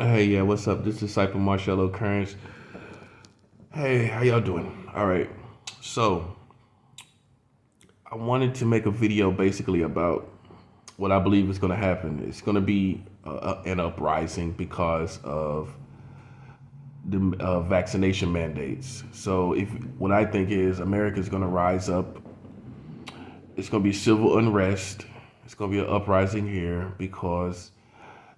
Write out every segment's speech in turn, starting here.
Hey, yeah, what's up? This is Disciple Marcello Kearns. Hey, how y'all doing? All right. So, I wanted to make a video basically about what I believe is going to happen. It's going to be an uprising because of the vaccination mandates. So, if what I think is America's going to rise up, it's going to be civil unrest. It's going to be an uprising here because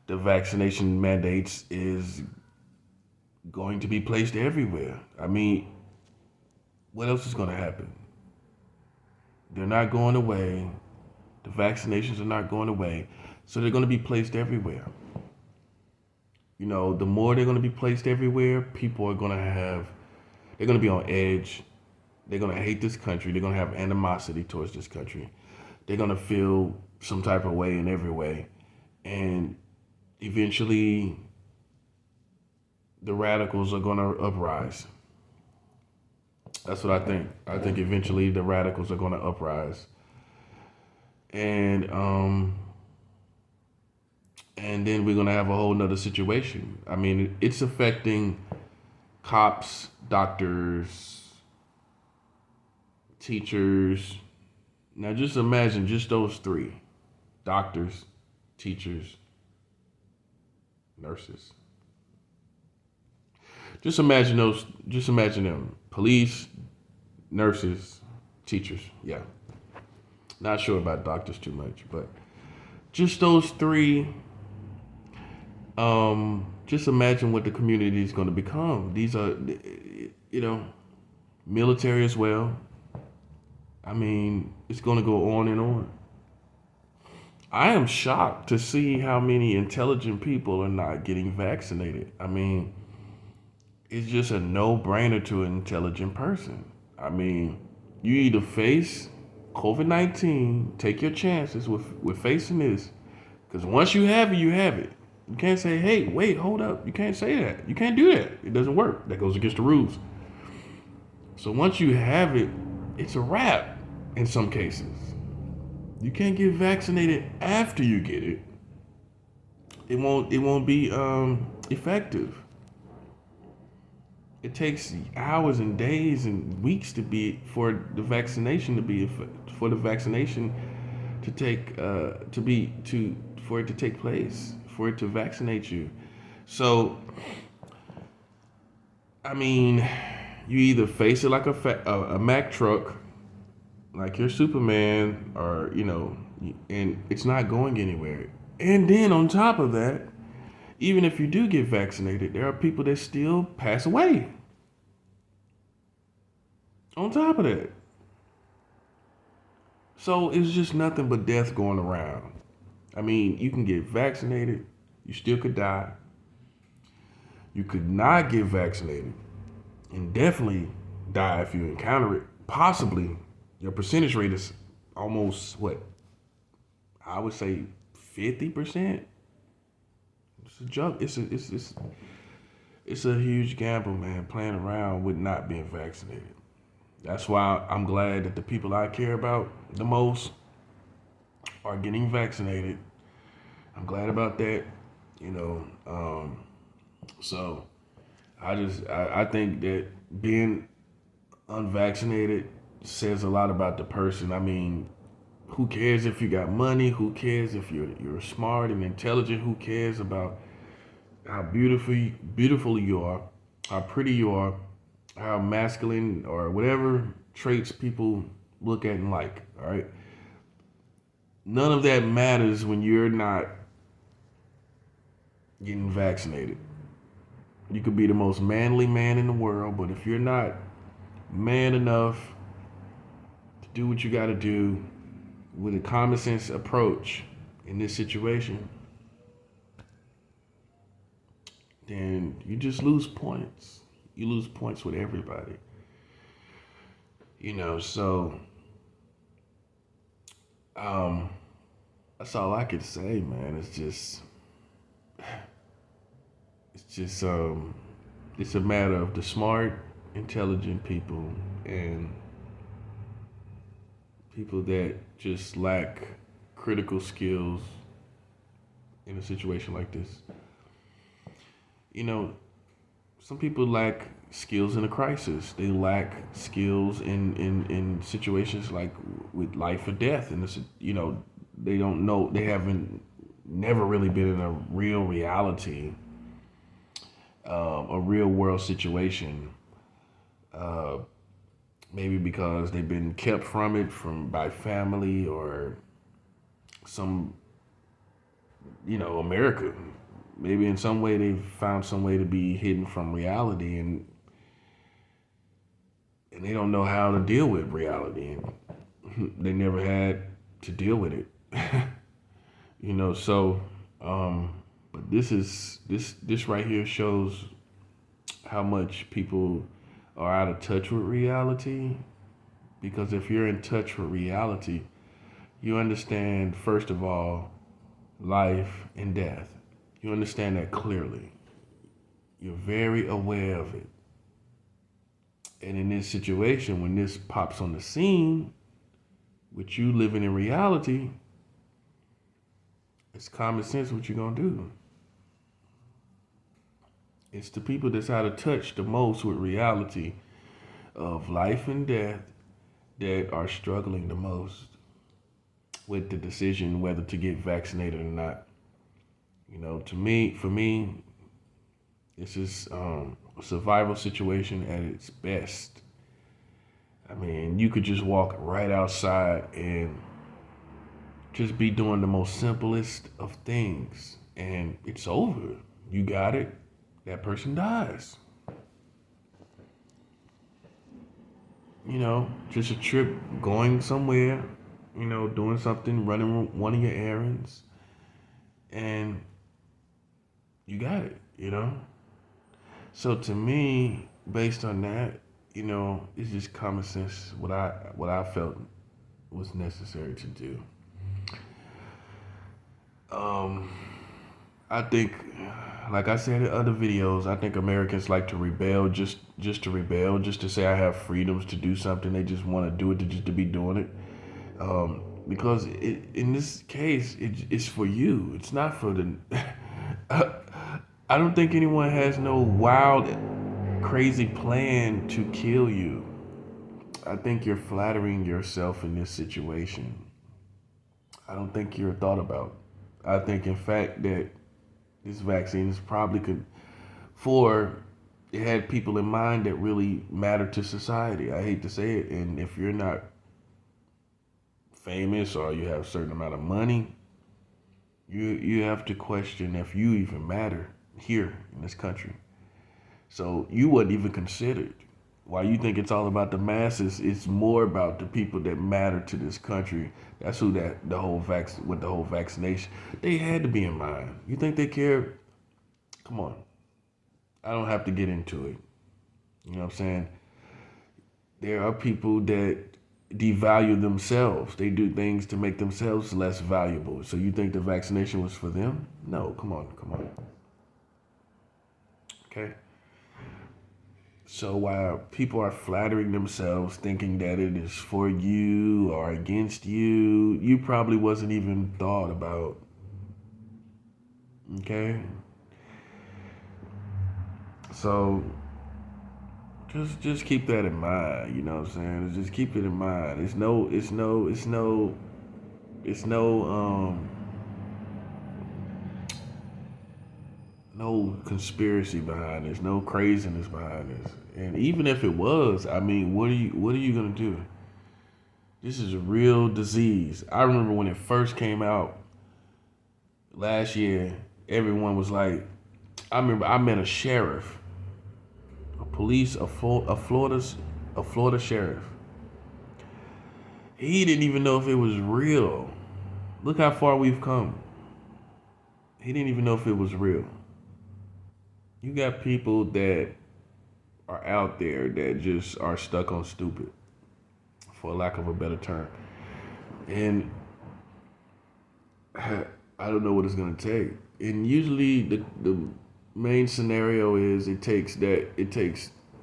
the vaccination mandates is going to be placed everywhere. I mean, what else is going to happen? They're not going away. The vaccinations are not going away. So they're going to be placed everywhere. You know, the more they're going to be placed everywhere, people are going to they're going to be on edge. They're going to hate this country. They're going to have animosity towards this country. They're going to feel some type of way in every way. And eventually, the radicals are going to uprise. That's what I think. I think eventually the radicals are going to uprise. And and then we're gonna have a whole nother situation. I mean, it's affecting cops, doctors, teachers. Now, just imagine just those three: doctors, teachers, nurses. Just imagine those. Just imagine them: police, nurses, teachers. Yeah, not sure about doctors too much, but just those three. Just imagine what the community is going to become. These are, military as well. I mean, it's going to go on and on. I am shocked to see how many intelligent people are not getting vaccinated. I mean, it's just a no-brainer to an intelligent person. I mean, you either face COVID-19, take your chances with facing this, because once you have it, you have it. You can't say, hey, wait, hold up. You can't say that. You can't do that. It doesn't work. That goes against the rules. So once you have it, it's a wrap in some cases. You can't get vaccinated after you get it. It won't be effective. It takes hours and days and weeks for the vaccination to be for the vaccination to take to be to for it to take place, for it to vaccinate you. So, I mean, you either face it like a Mack truck, like you're Superman, or and it's not going anywhere. And then on top of that, even if you do get vaccinated, there are people that still pass away. On top of that, so it's just nothing but death going around. I mean, you can get vaccinated, you still could die. You could not get vaccinated and definitely die if you encounter it. Possibly, your percentage rate is almost what I would say 50%. It's a joke. It's a huge gamble, man. Playing around with not being vaccinated. That's why I'm glad that the people I care about the most are getting vaccinated. I'm glad about that. You know, so I think that being unvaccinated says a lot about the person. I mean, who cares if you got money? Who cares if you're smart and intelligent? Who cares about how beautiful you are, how pretty you are, how masculine or whatever traits people look at and like, all right? None of that matters when you're not getting vaccinated. You could be the most manly man in the world, but if you're not man enough to do what you got to do with a common sense approach in this situation, then you just lose points. You lose points with everybody. So um, that's all I could say, man. It's just it's a matter of the smart, intelligent people and people that just lack critical skills in a situation like this. You know, some people lack skills in a crisis. They lack skills in situations like with life or death. And it's, they don't know, they haven't never really been in a real reality, a real world situation. Uh, Maybe because they've been kept from it by family or some, America. Maybe in some way they've found some way to be hidden from reality, and they don't know how to deal with reality, and they never had to deal with it. So but this right here shows how much people are out of touch with reality, because if you're in touch with reality, you understand, first of all, life and death. You understand that clearly. You're very aware of it. And in this situation, when this pops on the scene, with you living in reality, it's common sense what you're going to do. It's the people that's out of touch the most with reality of life and death that are struggling the most with the decision whether to get vaccinated or not. For me, it's just a survival situation at its best. I mean, you could just walk right outside and just be doing the most simplest of things, and it's over. You got it. That person dies. Just a trip going somewhere, doing something, running one of your errands, and you got it. So to me, based on that, it's just common sense what I felt was necessary to do. I think, like I said in other videos, I think Americans like to rebel just to rebel, just to say I have freedoms to do something. They just want to do it just to be doing it. Because in this case, it's for you. It's not for the. I don't think anyone has no wild, crazy plan to kill you. I think you're flattering yourself in this situation. I don't think you're thought about. I think, in fact, that this vaccine is probably it had people in mind that really matter to society. I hate to say it. And if you're not famous or you have a certain amount of money, you have to question if you even matter here in this country. So you wasn't even considered. While you think it's all about the masses, it's more about the people that matter to this country. That's who with the whole vaccination, they had to be in mind. You think they care? Come on. I don't have to get into it. You know what I'm saying? There are people that devalue themselves. They do things to make themselves less valuable. So you think the vaccination was for them? No, come on. Okay? So while people are flattering themselves thinking that it is for you or against you, you probably wasn't even thought about. Okay? So just keep that in mind, you know what I'm saying? Just keep it in mind. It's no no conspiracy behind this, no craziness behind this. And even if it was, I mean, what are you gonna do? This is a real disease. I remember when it first came out last year, everyone was like, I remember I met a sheriff, a Florida sheriff. He didn't even know if it was real. Look how far we've come. He didn't even know if it was real. You got people that are out there that just are stuck on stupid, for lack of a better term. And I don't know what it's gonna take. And usually the main scenario is it takes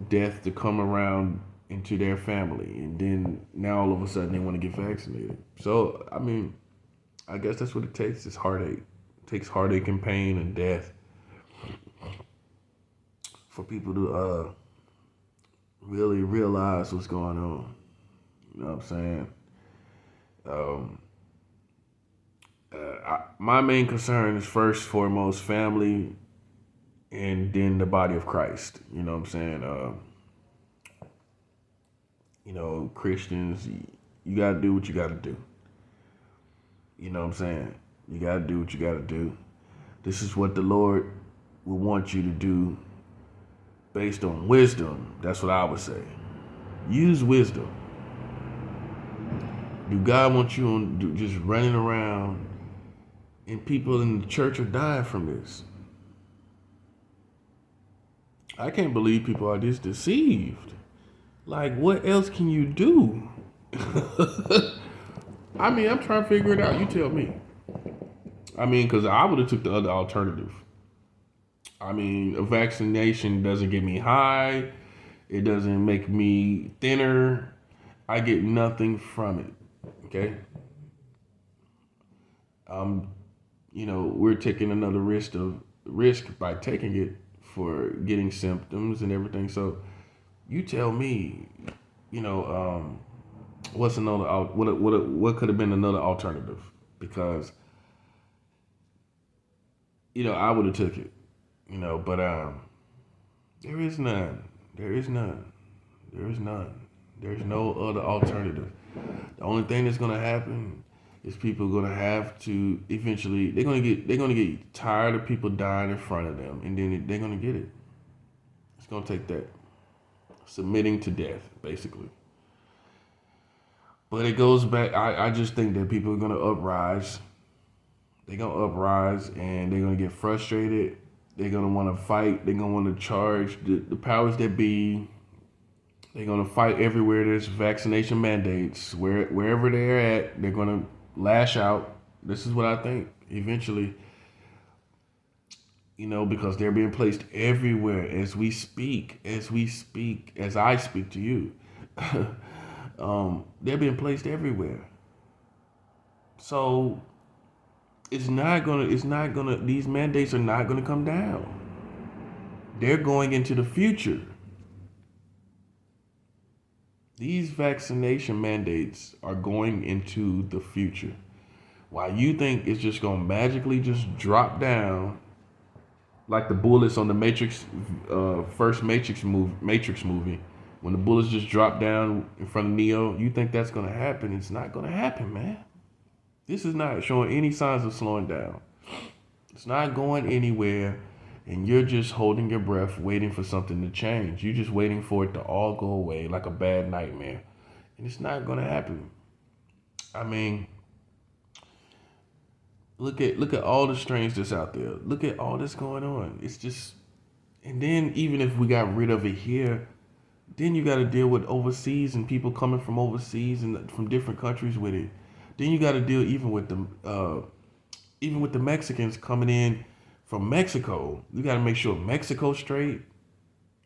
death to come around into their family, and then now all of a sudden they want to get vaccinated. So I mean, I guess that's what it takes. It's heartache. It takes heartache and pain and death for people to really realize what's going on. You know what I'm saying? Um, my main concern is first, foremost, family, and then the body of Christ. You know what I'm saying? Christians, you got to do what you got to do. You know what I'm saying? You got to do what you got to do. This is what the Lord will want you to do based on wisdom. That's what I would say. Use wisdom. Do God want you on just running around and people in the church are dying from this? I can't believe people are this deceived. Like, what else can you do? I mean, I'm trying to figure it out. You tell me. I mean, because I would have took the other alternative. I mean, a vaccination doesn't get me high. It doesn't make me thinner. I get nothing from it. Okay? We're taking another risk by taking it for getting symptoms and everything. So you tell me, what's another what could have been another alternative? Because I would have took it, but there is none. There is none. There is none. There's no other alternative. The only thing that's gonna happen is people are gonna have to eventually they're gonna get tired of people dying in front of them, and then they're gonna get it. It's gonna take that. Submitting to death, basically. But it goes back, I just think that people are gonna uprise. They're gonna uprise and they're gonna get frustrated. They're gonna wanna fight, they're gonna wanna charge the powers that be. They're gonna fight everywhere there's vaccination mandates. Wherever they're at, they're gonna lash out. This is what I think. Eventually, because they're being placed everywhere as we speak, as I speak to you. They're being placed everywhere. So these mandates are not gonna come down. They're going into the future. These vaccination mandates are going into the future. While you think it's just gonna magically just drop down like the bullets on the Matrix, first Matrix movie, when the bullets just drop down in front of Neo, you think that's gonna happen? It's not gonna happen, man. This is not showing any signs of slowing down. It's not going anywhere, and you're just holding your breath, waiting for something to change. You're just waiting for it to all go away like a bad nightmare, and it's not gonna happen. I mean, look at all the strains that's out there. Look at all that's going on. It's just, and then even if we got rid of it here, then you got to deal with overseas and people coming from overseas and from different countries with it. Then you got to deal even with the Mexicans coming in from Mexico. You got to make sure Mexico's straight.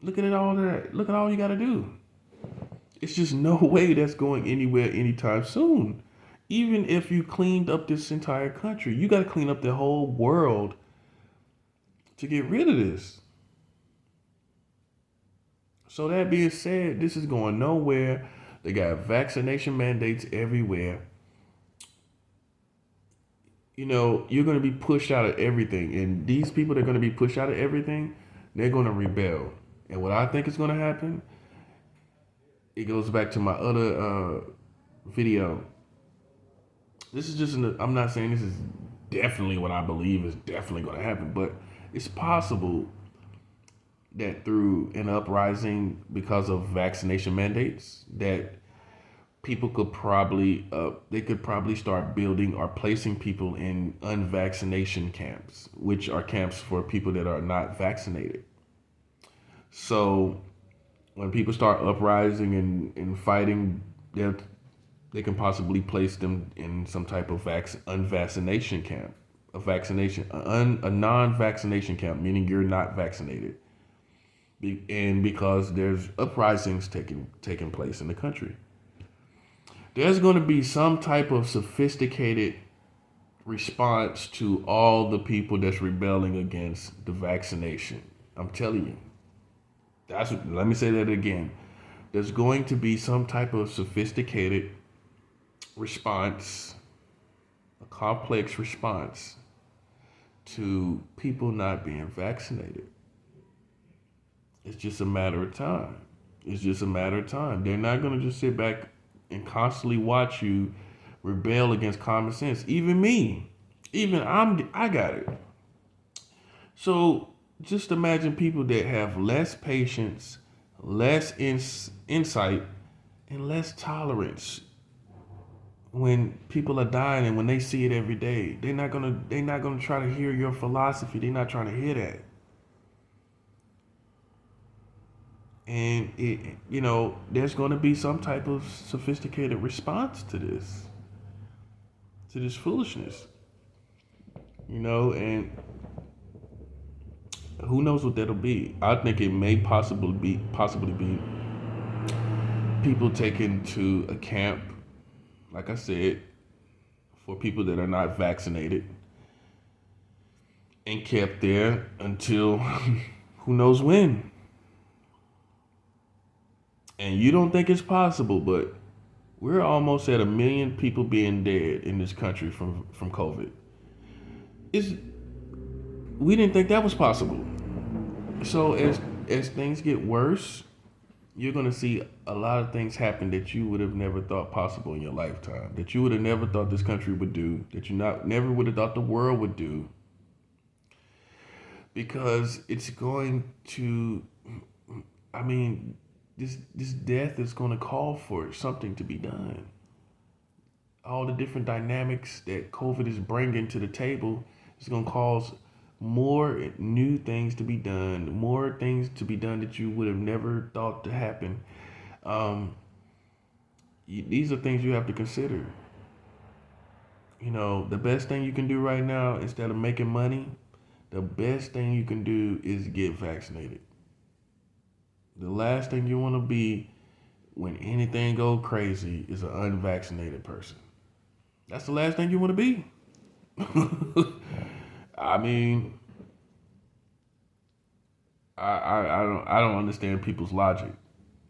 Look at it all that. Look at all you got to do. It's just no way that's going anywhere anytime soon. Even if you cleaned up this entire country, you got to clean up the whole world to get rid of this. So that being said, this is going nowhere. They got vaccination mandates everywhere. You're going to be pushed out of everything. And these people that are going to be pushed out of everything, they're going to rebel. And what I think is going to happen, it goes back to my other video. This is just, I'm not saying this is definitely what I believe is definitely going to happen, but it's possible that through an uprising because of vaccination mandates, that people could probably start building or placing people in unvaccination camps, which are camps for people that are not vaccinated. So when people start uprising and fighting, they can possibly place them in some type of unvaccination camp, a non-vaccination camp, meaning you're not vaccinated. And because there's uprisings taking place in the country, there's going to be some type of sophisticated response to all the people that's rebelling against the vaccination. I'm telling you. Let me say that again. There's going to be some type of sophisticated response, a complex response to people not being vaccinated. It's just a matter of time. It's just a matter of time. They're not going to just sit back and constantly watch you rebel against common sense. Even me, I got it. So just imagine people that have less patience, less insight, and less tolerance when people are dying and when they see it every day. They're not gonna try to hear your philosophy. They're not trying to hear that. And there's going to be some type of sophisticated response to this foolishness. And who knows what that'll be. I think it may possibly be people taken to a camp, like I said, for people that are not vaccinated and kept there until who knows when. And you don't think it's possible, but we're almost at 1 million people being dead in this country from COVID. We didn't think that was possible. So as things get worse, you're going to see a lot of things happen that you would have never thought possible in your lifetime, that you would have never thought this country would do, that you never would have thought the world would do, because it's going to, this death is going to call for something to be done. All the different dynamics that COVID is bringing to the table is going to cause more new things to be done, more things to be done that you would have never thought to happen. These are things you have to consider. The best thing you can do right now, instead of making money, the best thing you can do is get vaccinated. The last thing you want to be when anything goes crazy is an unvaccinated person. That's the last thing you want to be. I don't understand people's logic.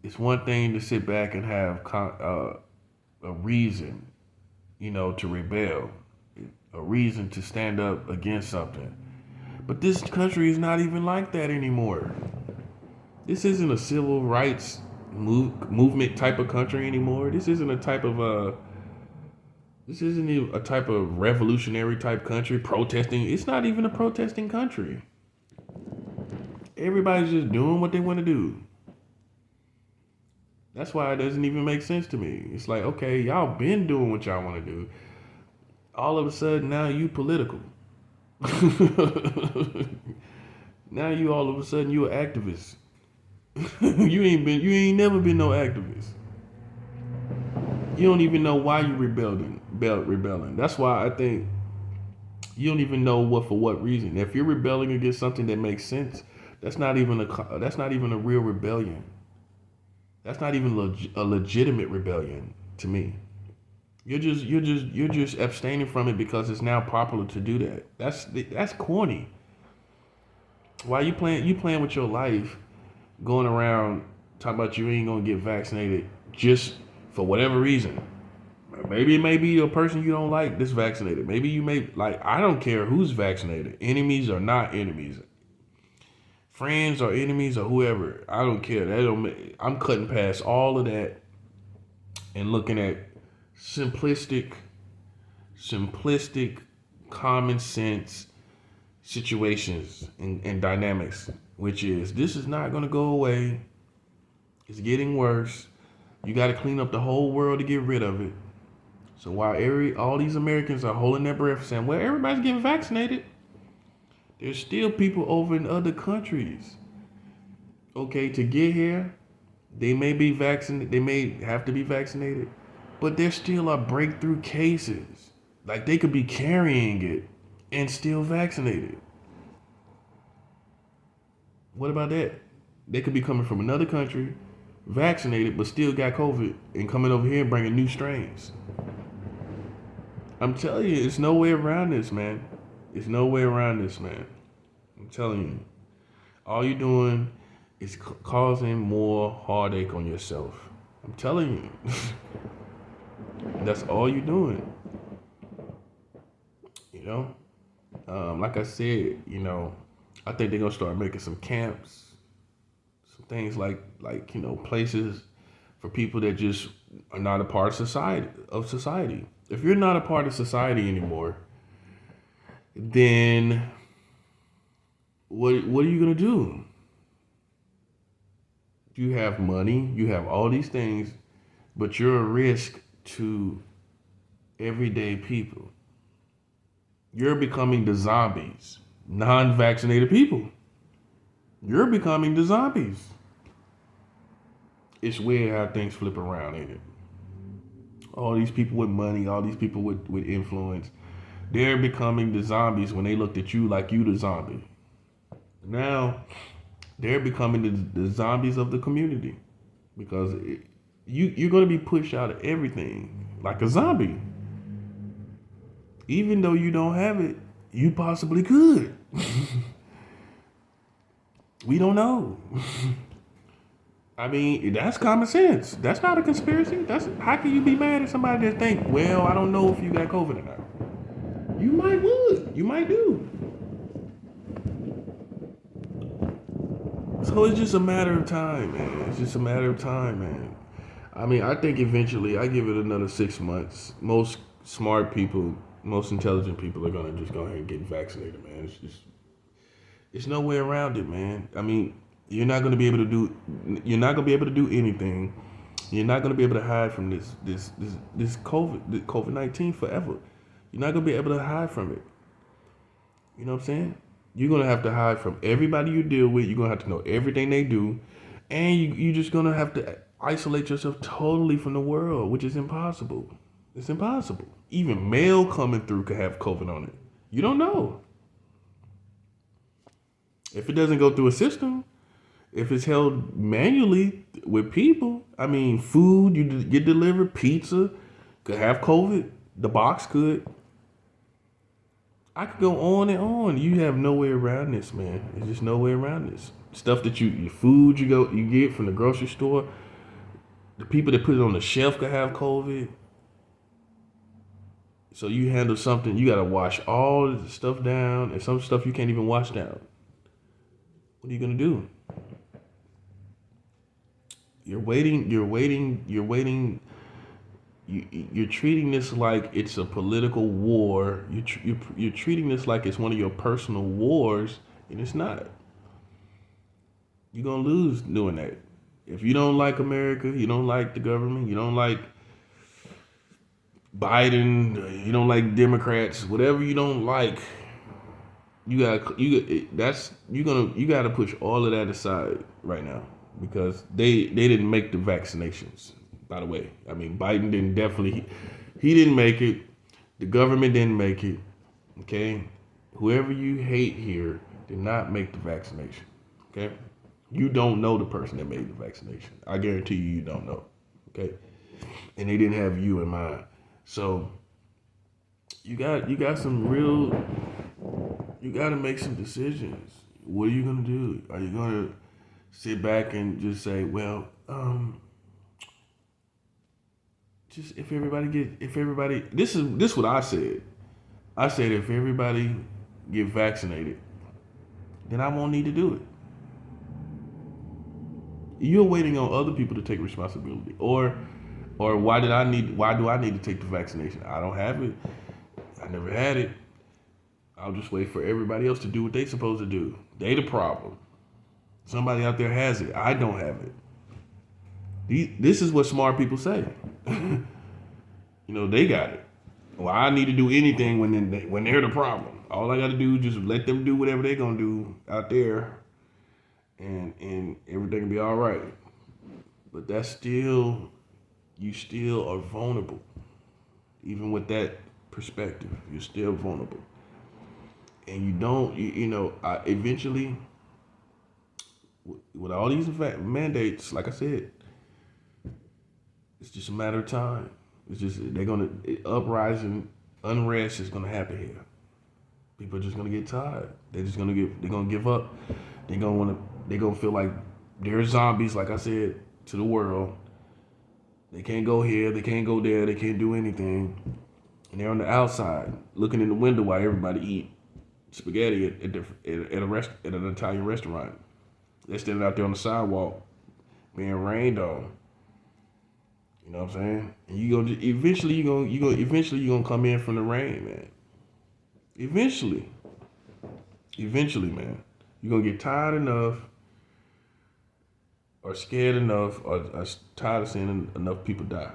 It's one thing to sit back and have a reason, to rebel, a reason to stand up against something. But this country is not even like that anymore. This isn't a civil rights movement type of country anymore. This isn't a type of revolutionary type country protesting. It's not even a protesting country. Everybody's just doing what they want to do. That's why it doesn't even make sense to me. It's like, okay, y'all been doing what y'all want to do. All of a sudden, now you political. Now you all of a sudden you an activist. You ain't never been no activist. You don't even know why you rebelling. That's why I think you don't even know for what reason. If you're rebelling against something that makes sense, that's not even a real rebellion. That's not even a legitimate rebellion to me. You're just abstaining from it because it's now popular to do that. That's corny. Why you playing with your life, going around talking about you ain't gonna get vaccinated just for whatever reason? Maybe it may be a person you don't like that's vaccinated. Maybe you may I don't care who's vaccinated, enemies or not enemies, friends or enemies or whoever. I don't care. I'm cutting past all of that and looking at simplistic, common sense situations and dynamics, which is this is not going to go away. It's getting worse. You got to clean up the whole world to get rid of it. So while all these Americans are holding their breath saying, well, everybody's getting vaccinated, there's still people over in other countries. Okay, to get here, they may be vaccinated. They may have to be vaccinated, but there still are breakthrough cases. Like they could be carrying it and still vaccinated. What about that? They could be coming from another country, vaccinated, but still got COVID and coming over here and bringing new strains. I'm telling you, it's no way around this, man. It's no way around this, man. I'm telling you. All you're doing it's causing more heartache on yourself. I'm telling you. That's all you're doing. You know? Like I said, I think they're gonna start making some camps, some things like places for people that just are not a part of society. If you're not a part of society anymore, then what are you gonna do? You have money, you have all these things, but you're a risk to everyday people. You're becoming the zombies, non-vaccinated people. You're becoming the zombies. It's weird how things flip around, ain't it? All these people with money, all these people with influence, they're becoming the zombies when they looked at you like you the zombie. Now, they're becoming the zombies of the community because you're going to be pushed out of everything like a zombie. Even though you don't have it, you possibly could. We don't know. I mean, that's common sense. That's not a conspiracy. That's how can you be mad at somebody that think, well, I don't know if you got COVID or not. You might would. You might do. So it's just a matter of time, man. It's just a matter of time, man. I mean, I think eventually, I give it another 6 months. Most smart people, most intelligent people are gonna just go ahead and get vaccinated, man. It's no way around it, man. I mean, you're not gonna be able to do anything. You're not gonna be able to hide from this COVID-19 forever. You're not gonna be able to hide from it. You know what I'm saying? You're gonna have to hide from everybody you deal with. You're gonna have to know everything they do, and you're just gonna have to isolate yourself totally from the world, which is impossible. It's impossible. Even mail coming through could have COVID on it. You don't know. If it doesn't go through a system, if it's held manually with people, I mean, food you get delivered, pizza could have COVID. The box could. I could go on and on. You have no way around this, man. There's just no way around this. Stuff that your food you get from the grocery store, the people that put it on the shelf could have COVID. So you handle something, you gotta wash all the stuff down, and some stuff you can't even wash down. What are you gonna do? You're waiting. You're treating this like it's a political war. You're treating this like it's one of your personal wars, and it's not. You're gonna lose doing that. If you don't like America, you don't like the government, you don't like Biden, you don't like Democrats, whatever you don't like, you gotta push all of that aside right now because they didn't make the vaccinations. By the way, I mean Biden he didn't make it. The government didn't make it. Okay, whoever you hate here did not make the vaccination. Okay, you don't know the person that made the vaccination. I guarantee you don't know. Okay, and they didn't have you in mind. So you got some real. You got to make some decisions. What are you gonna do? Are you gonna sit back and just say, well, just if everybody, this is what I said. I said if everybody get vaccinated, then I won't need to do it. You're waiting on other people to take responsibility, or why do I need to take the vaccination? I don't have it. I never had it. I'll just wait for everybody else to do what they supposed to do. They the problem. Somebody out there has it. I don't have it. This is what smart people say. They got it. Well, I need to do anything when they're the problem. All I got to do is just let them do whatever they're gonna do out there, and everything will be all right. But you still are vulnerable. Even with that perspective, you're still vulnerable. And you don't, eventually, with all these mandates, like I said, it's just a matter of time. It's just uprising, unrest is gonna happen here. People are just gonna get tired. They're gonna give up. They're gonna feel like They're zombies, like I said, to the world. They can't go here, they can't go there, they can't do anything. And they're on the outside, looking in the window while everybody eat spaghetti at an Italian restaurant. They're standing out there on the sidewalk, being rained on. You know what I'm saying? And eventually you gonna come in from the rain, man. Eventually, man, you're gonna get tired enough, or scared enough, or tired of seeing enough people die.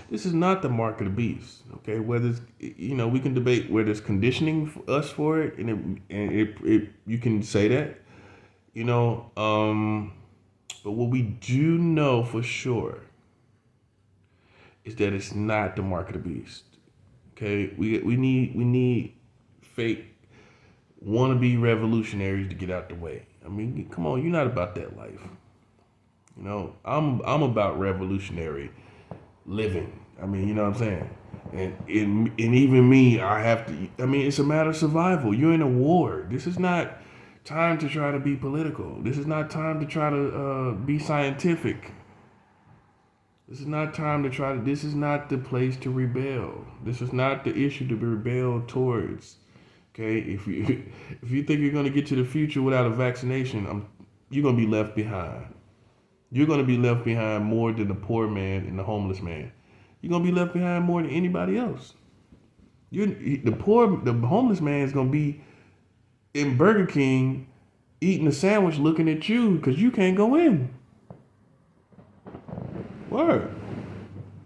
This is not the mark of the beast, okay? Whether it's, we can debate whether it's conditioning us for it, and you can say that, but what we do know for sure is that it's not the mark of the beast, okay? We need fake wannabe revolutionaries to get out the way. I mean, come on, you're not about that life. I'm about revolutionary living. I mean, you know what I'm saying? And even me, I have to, I mean, it's a matter of survival. You're in a war. This is not time to try to be political. This is not time to try to be scientific. This is not this is not the place to rebel. This is not the issue to be rebelled towards. Okay? If you think you're going to get to the future without a vaccination, you're going to be left behind. You're going to be left behind more than the poor man and the homeless man. You're going to be left behind more than anybody else. The homeless man is going to be in Burger King eating a sandwich looking at you because you can't go in. Word.